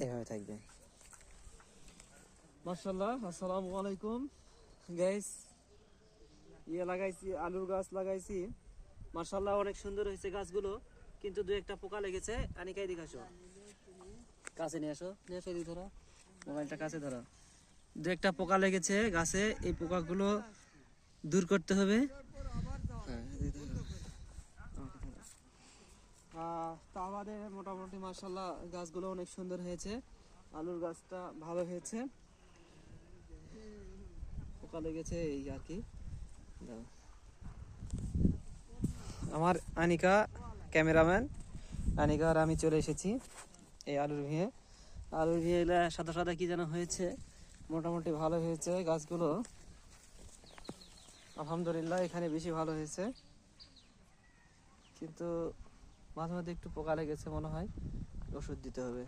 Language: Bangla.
এভাবে থাকবে। মাশাআল্লাহ, আসসালামু আলাইকুম গাইস। লাগাইছি, আলুর গাছ লাগাইছি। মাশাআল্লাহ অনেক সুন্দর হয়েছে গাছগুলো, কিন্তু দু একটা পোকা লেগেছে। আনিকা এদিকে আসো, কাছে নিয়ে আসো, এদিকে ধরো, মোবাইলটা কাছে ধরো। দু একটা পোকা লেগেছে গাছে, এই পোকাগুলো দূর করতে হবে। তা আমাদের মোটামুটি মাশাআল্লাহ গাছগুলো অনেক সুন্দর হয়েছে। আলুর গাছটা ভালো হয়েছে, পোকা লেগেছে এই আর কি। আমার আনিকা ক্যামেরাম্যান, আনিকা আর আমি চলে এসেছি এই আলুর ভিয়ে। আলুর ভিয়ে সাদা সাদা কি যেন হয়েছে, মোটামুটি ভালো হয়েছে গাছগুলো আলহামদুলিল্লাহ। এখানে বেশি ভালো হয়েছে, কিন্তু মাঝে মাঝে একটু পোকা লেগেছে, মনে হয় ওষুধ দিতে হবে।